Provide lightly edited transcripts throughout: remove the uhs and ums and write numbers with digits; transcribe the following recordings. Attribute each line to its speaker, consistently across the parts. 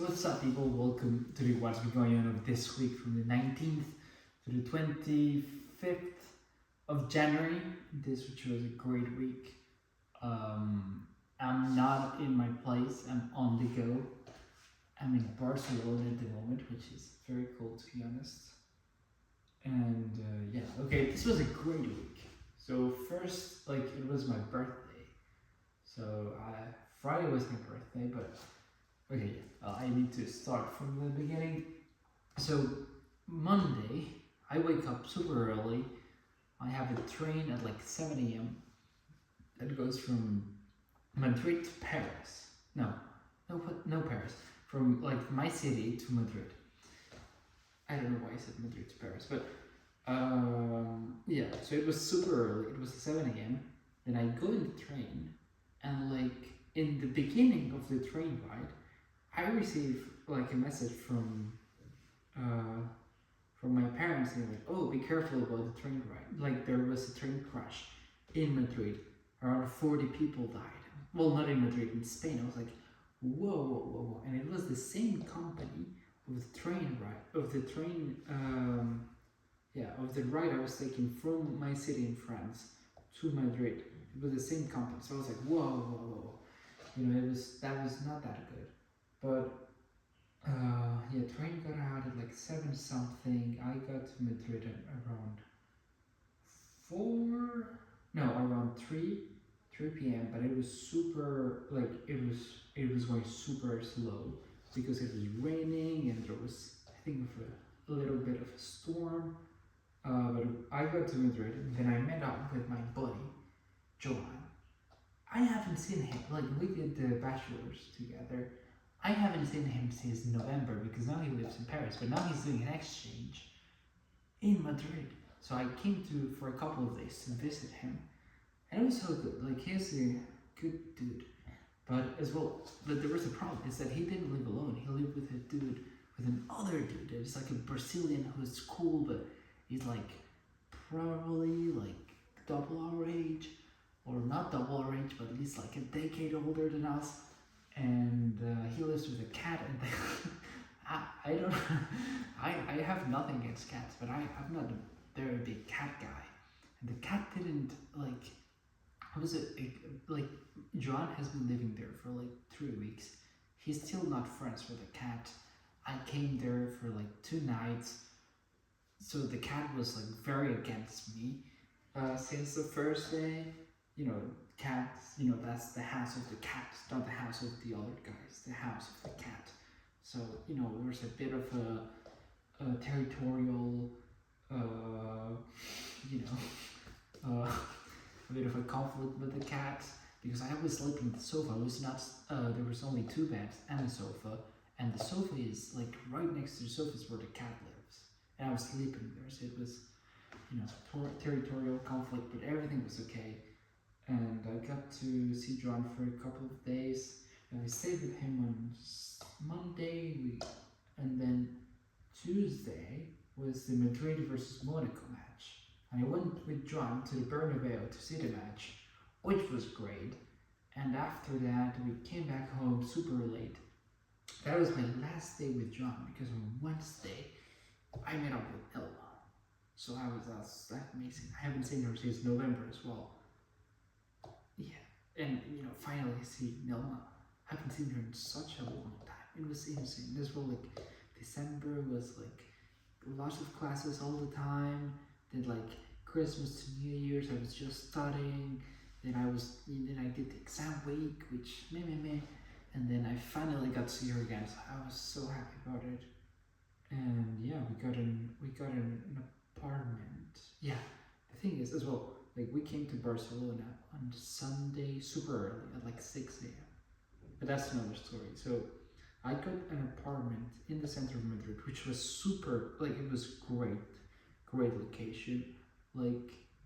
Speaker 1: So what's up, people? Welcome to the What's Been Going On of this week from the 19th to the 25th of January. Which was a great week. I'm not in my place. I'm on the go. I'm in Barcelona at the moment, which is very cool, to be honest. And okay, this was a great week. So first, it was my birthday. So Friday was my birthday, but okay, I need to start from the beginning. So Monday, I wake up super early. I have a train at 7 a.m. that goes from Madrid to Paris. No Paris. From my city to Madrid. I don't know why I said Madrid to Paris, but so it was super early. It was 7 a.m. Then I go in the train, and in the beginning of the train ride, I receive a message from my parents saying oh, be careful about the train ride. There was a train crash in Madrid. Around 40 people died. Well, not in Madrid, in Spain. I was like, whoa. And it was the same company of the train ride, of the ride I was taking from my city in France to Madrid. It was the same company. So I was like, whoa. That was not that good. But train got out at 7 something. I got to Madrid at around 3 p.m. But it was super it was going super slow because it was raining and there was, I think, a little bit of a storm. But I got to Madrid and then I met up with my buddy Joan. I haven't seen him. We did the bachelors together. I haven't seen him since November because now he lives in Paris, but now he's doing an exchange in Madrid. So I came for a couple of days to visit him, and it was so good. He's a good dude, but there was a problem. Is that he didn't live alone. He lived with another dude. It's a Brazilian who's cool, but he's probably double our age, or not double our age, but at least a decade older than us. And he lives with a cat, and I don't. I have nothing against cats, but I'm not a very big cat guy. And the cat didn't Joan has been living there for 3 weeks. He's still not friends with the cat. I came there for 2 nights, so the cat was very against me since the first day. Cats, that's the house of the cat, not the house of the other guys, the house of the cat. So, there's a bit of a territorial, a bit of a conflict with the cat, because I was sleeping on the sofa. It was not, there was only 2 beds and a sofa, and the sofa is right next to the sofa is where the cat lives. And I was sleeping there, so it was, territorial conflict, but everything was okay. And I got to see Joan for a couple of days, and we stayed with him on Monday, and then Tuesday was the Madrid versus Monaco match. And I went with Joan to the Bernabeu to see the match, which was great. And after that, we came back home super late. That was my last day with Joan, because on Wednesday, I met up with Nelma. So that's amazing. I haven't seen her since November as well. Yeah, and finally see Nelma. I haven't seen her in such a long time. It was insane. This was December was lots of classes all the time. Then Christmas to New Year's I was just studying. Then I did the exam week, which meh. And then I finally got to see her again. So I was so happy about it. And yeah, we got an apartment. Yeah, the thing is as well. We came to Barcelona on Sunday super early at 6 a.m. But that's another story. So I got an apartment in the center of Madrid, which was super, it was great location.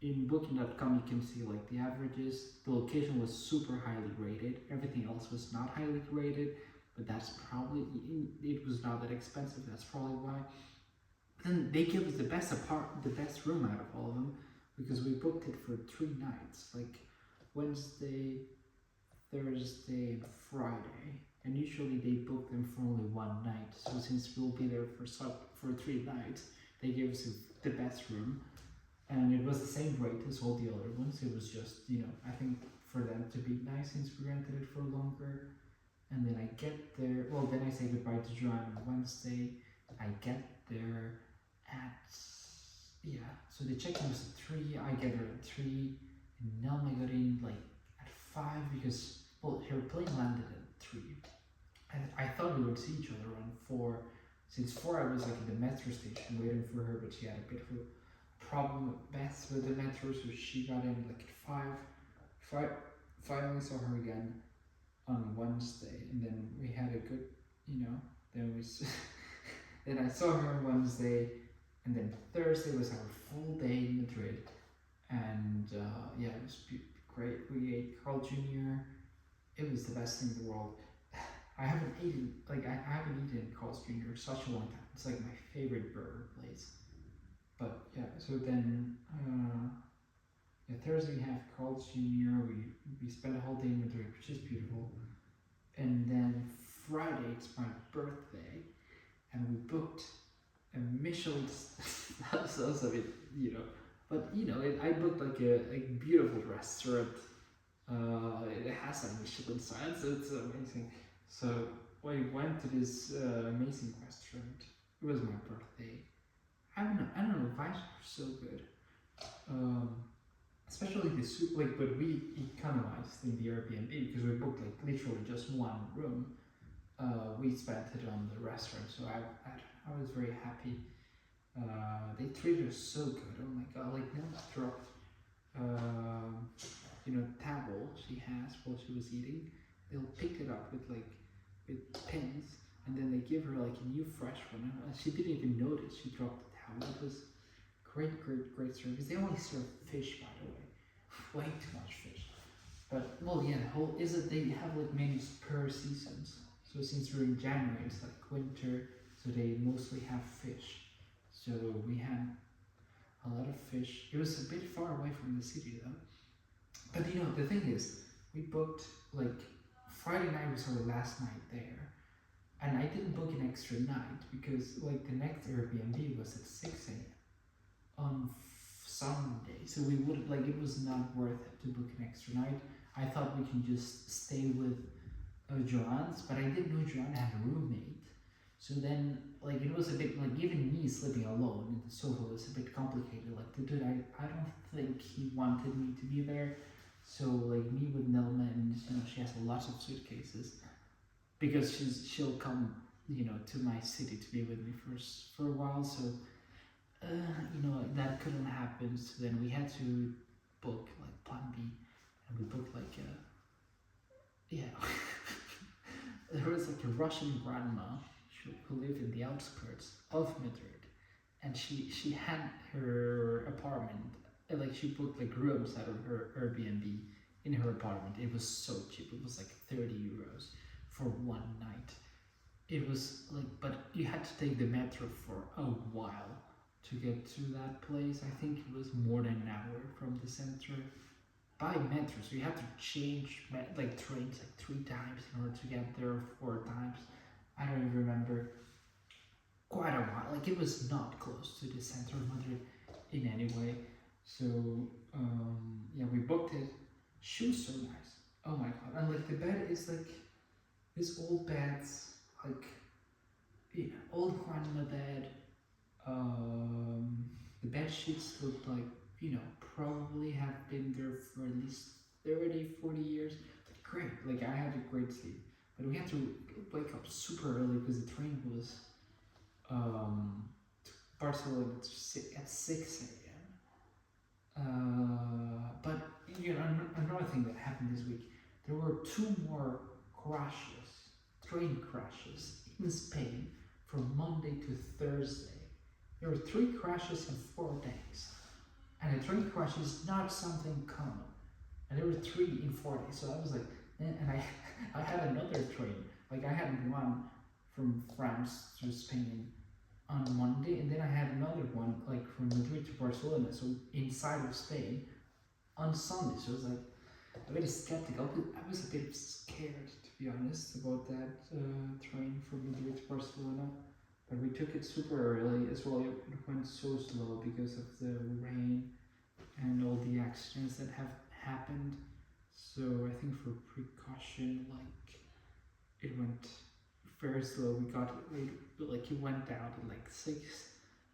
Speaker 1: In booking.com you can see the averages. The location was super highly rated. Everything else was not highly rated, but that's probably, it was not that expensive. That's probably why. Then they gave us the best room out of all of them, because we booked it for 3 nights, Wednesday, Thursday, and Friday. and usually they book them for only one night. So since we'll be there for 3 nights, they gave us the best room, and it was the same rate as all the other ones. It was just, I think for them to be nice since we rented it for longer. And then I get there. Well, then I say goodbye to Joan on Wednesday. I get there at, yeah. So the check-in was at 3. I get there at 3, and Nelma got in like at 5 because her plane landed at 3. And I thought we would see each other around 4. Since 4 I was like at the metro station waiting for her, but she had a bit of a problem with Beth with the metro, so she got in like at 5. Finally saw her again on Wednesday, and then we had a good, then then I saw her on Wednesday, and then Thursday was our full day in Madrid, and yeah, it was great. We ate Carl Jr. It was the best thing in the world. I haven't eaten Carl's Jr. in such a long time. It's like my favorite burger place. But yeah, so then Thursday we have Carl's Jr. We spent a whole day in Madrid, which is beautiful. And then Friday it's my birthday, and we booked a Michelin. That sounds a bit, but I booked like a beautiful restaurant. It has a Michelin sign, so it's amazing. So we went to this amazing restaurant. It was my birthday. I don't know. Vibes were so good. Especially the soup, but we economized in the Airbnb because we booked like literally just one room. We spent it on the restaurant, so I was very happy. They treated us so good. Oh my god! Like Nelma dropped, towel she has while she was eating. They'll pick it up with pins, and then they give her like a new fresh one. She didn't even notice she dropped the towel. It was great service. They only serve fish, by the way, way too much fish. But they have like menus per seasons. So since we're in January, it's like winter, so they mostly have fish. So we had a lot of fish. It was a bit far away from the city though. But the thing is, we booked like Friday night was our last night there, and I didn't book an extra night because like the next Airbnb was at 6 a.m. on Sunday, so we would it was not worth it to book an extra night. I thought we can just stay with Joan's, but I didn't know Joan had a roommate. So then it was a bit even me sleeping alone in the sofa was a bit complicated. Like the dude, I don't think he wanted me to be there. So me with Nelma, and she has lots of suitcases because she'll come to my city to be with me for a while. So that couldn't happen. So then we had to book plan B, and we booked there was a Russian grandma who lived in the outskirts of Madrid, and she had her apartment. She booked rooms out of her Airbnb in her apartment. It was so cheap. It was 30 euros for one night. It was but you had to take the metro for a while to get to that place. I think it was more than an hour from the center by metro. So you had to change trains 3 times in order to get there, 4 times. I don't even remember. Quite a while. It was not close to the center of Madrid in any way. So we booked it. She was so nice. Oh my god! And the bed is this old beds, old grandma bed. The bed sheets look probably have been there for at least 30, 40 years. Great. I had a great sleep, but we had to wake up super early because the train was to Barcelona at 6 a.m. But another thing that happened this week, there were 2 more train crashes in Spain from Monday to Thursday. There were 3 crashes in 4 days, and a train crash is not something common. And there were 3 in 4 days, so I was and I had another train. I had one from France to Spain on Monday, and then I had another one from Madrid to Barcelona, so inside of Spain on Sunday. So it was a bit skeptical. I was a bit scared, to be honest, about that train from Madrid to Barcelona. But we took it super early as well. It went so slow because of the rain and all the accidents that have happened. So I think for precaution, like it went very slow. Like it went down at like 6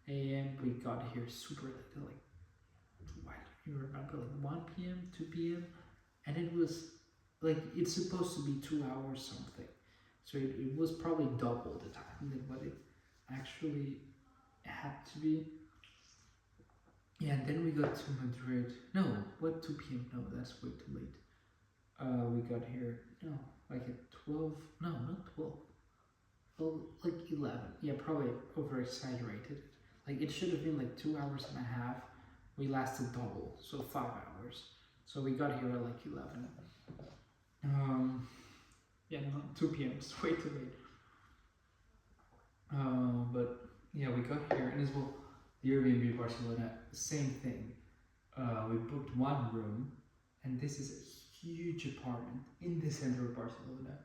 Speaker 1: a.m. We got here super late, like why do you remember like 1 p.m., 2 p.m. and it was like it's supposed to be 2 hours something. So it was probably double the time than what it actually had to be. Yeah, and then we got to Madrid. No, what 2 p.m.? No, that's way too late. We got here, no, like at 12. No, not 12. Well, like 11. Yeah, probably over exaggerated. Like it should have been like 2 hours and a half. We lasted double, so 5 hours. So we got here at like 11. Yeah, not 2 p.m. It's way too late. But yeah, we got here, and as well, the Airbnb Barcelona, same thing. We booked one room, and this is a huge apartment in the center of Barcelona,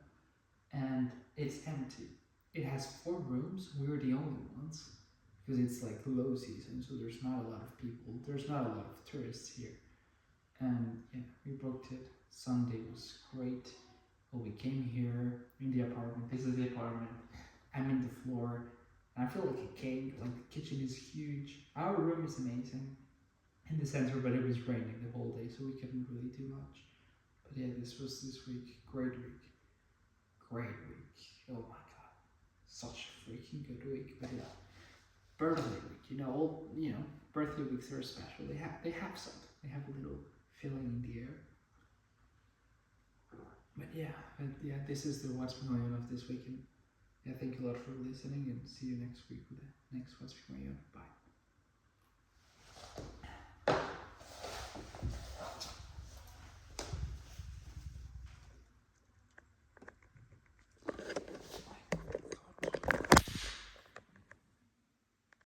Speaker 1: and it's empty. It has 4 rooms. We were the only ones because it's like low season, so there's not a lot of people. There's not a lot of tourists here, and yeah, we booked it. Sunday was great. Well, we came here in the apartment. This is the apartment. I'm in the floor, and I feel like a king. Like the kitchen is huge. Our room is amazing in the center, but it was raining the whole day, so we couldn't really do much. But yeah, this was this week. Great week. Great week. Oh my god, such a freaking good week. But yeah, birthday week. Birthday weeks are special. They have something. They have a little feeling in the air. But yeah, this is the what's been going on of this weekend. Yeah, thank you a lot for listening, and see you next week with the next what's been going on. Bye.